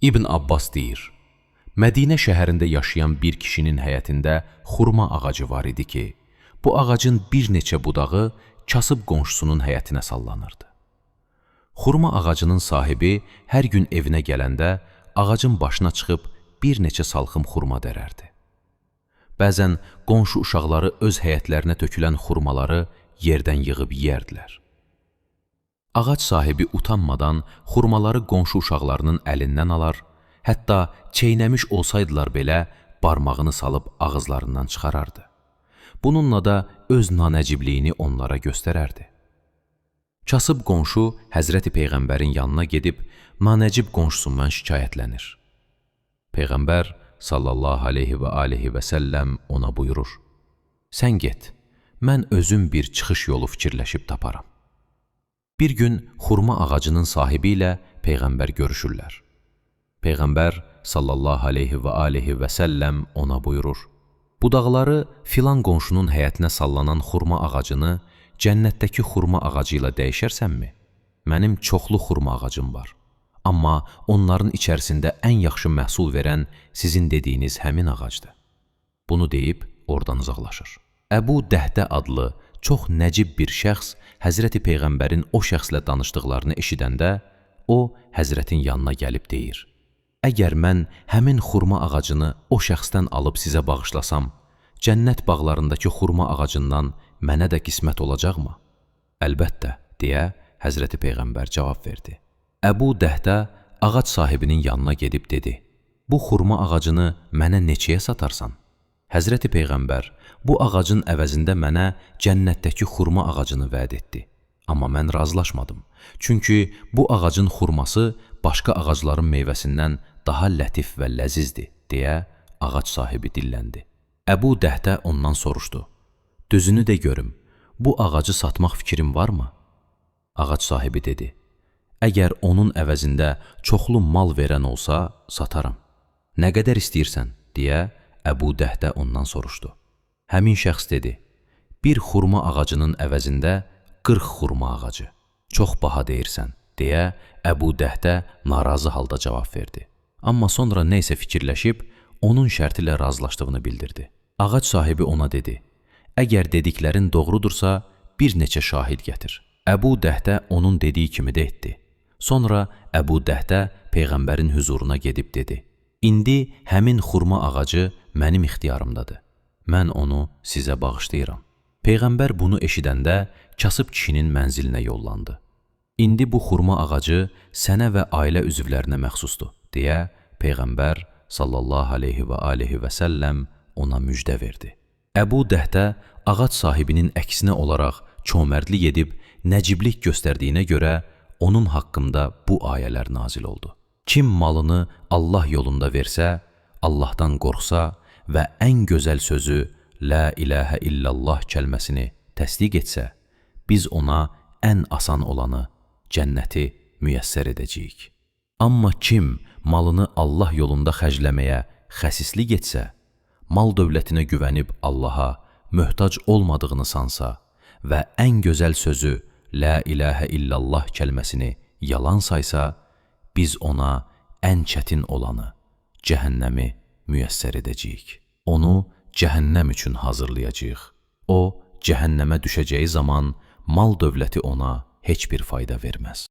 İbn Abbas deyir, Mədinə şəhərində yaşayan bir kişinin həyətində xurma ağacı var idi ki, bu ağacın bir neçə budağı kasıb qonşusunun həyətinə sallanırdı. Xurma ağacının sahibi hər gün evinə gələndə ağacın başına çıxıb bir neçə salxım xurma dərərdi. Bəzən qonşu uşaqları öz həyətlərinə tökülən xurmaları yerdən yığıb yeyərdilər. Ağac sahibi utanmadan xurmaları qonşu uşaqlarının əlindən alar, hətta çeynəmiş olsaydılar belə barmağını salıb ağızlarından çıxarardı. Bununla da öz nanəcibliyini onlara göstərərdi. Kasıb qonşu Həzrəti Peyğəmbərin yanına gedib nanəcib qonşusundan şikayətlənir. Peyğəmbər sallallahu aleyhi və aleyhi və səlləm ona buyurur, sən get, mən özüm bir çıxış yolu fikirləşib taparam. Bir gün xurma ağacının sahibi ilə Peyğəmbər görüşürlər. Peyğəmbər sallallahu aleyhi və aleyhi və səlləm ona buyurur, budaqları filan qonşunun həyətinə sallanan xurma ağacını cənnətdəki xurma ağacı ilə dəyişərsənmi? Mənim çoxlu xurma ağacım var, amma onların içərisində ən yaxşı məhsul verən sizin dediyiniz həmin ağacdır. Bunu deyib oradan uzaqlaşır. Əbu Dəhdə adlı çox nəcib bir şəxs Həzrəti Peyğəmbərin o şəxslə danışdıqlarını eşidəndə, o Həzrətin yanına gəlib deyir, əgər mən həmin xurma ağacını o şəxsdən alıb sizə bağışlasam, cənnət bağlarındakı xurma ağacından mənə də qismət olacaqmı? Əlbəttə, deyə Həzrəti Peyğəmbər cavab verdi. Əbu Dəhdə ağac sahibinin yanına gedib dedi, bu xurma ağacını mənə neçəyə satarsan? Həzrəti Peyğəmbər bu ağacın əvəzində mənə cənnətdəki xurma ağacını vəd etdi. Amma mən razılaşmadım. Çünki bu ağacın xurması başqa ağacların meyvəsindən daha lətif və ləzizdir, deyə ağac sahibi dilləndi. Əbu Dəhdə ondan soruşdu, düzünü də görüm, bu ağacı satmaq fikrin varmı? Ağac sahibi dedi, əgər onun əvəzində çoxlu mal verən olsa, sataram. Nə qədər istəyirsən, deyə Əbu Dəhdə ondan soruşdu. Həmin şəxs dedi, bir xurma ağacının əvəzində 40 xurma ağacı. Çox baha deyirsən, deyə Əbu Dəhdə narazı halda cavab verdi. Amma sonra neysə fikirləşib, onun şərti ilə razılaşdığını bildirdi. Ağac sahibi ona dedi, əgər dediklərin doğrudursa, bir neçə şahid gətir. Əbu Dəhdə onun dediyi kimi də etdi. Sonra Əbu Dəhdə Peyğəmbərin huzuruna gedib dedi, İndi həmin xurma ağacı mənim ixtiyarımdadır. Mən onu sizə bağışlayıram. Peyğəmbər bunu eşidəndə kasıb kişinin mənzilinə yollandı. İndi bu xurma ağacı sənə və ailə üzvlərinə məxsusdur, deyə Peyğəmbər sallallahu aleyhi və aleyhi və səlləm ona müjdə verdi. Əbu Dəhdə ağac sahibinin əksinə olaraq çömərdlik edib nəciblik göstərdiyinə görə onun haqqında bu ayələr nazil oldu. Kim malını Allah yolunda versə, Allahdan qorxsa və ən gözəl sözü La ilahə illallah kəlməsini təsdiq etsə, biz ona ən asan olanı, cənnəti müyəssər edəcəyik. Amma kim malını Allah yolunda xərcləməyə xəsislik etsə, mal dövlətinə güvənib Allaha möhtac olmadığını sansa və ən gözəl sözü La ilahə illallah kəlməsini yalan saysa, biz ona ən çətin olanı, cəhənnəmi müyəssər edəcəyik. Onu cəhənnəm üçün hazırlayacağıq. O, cəhənnəmə düşəcəyi zaman mal dövləti ona heç bir fayda verməz.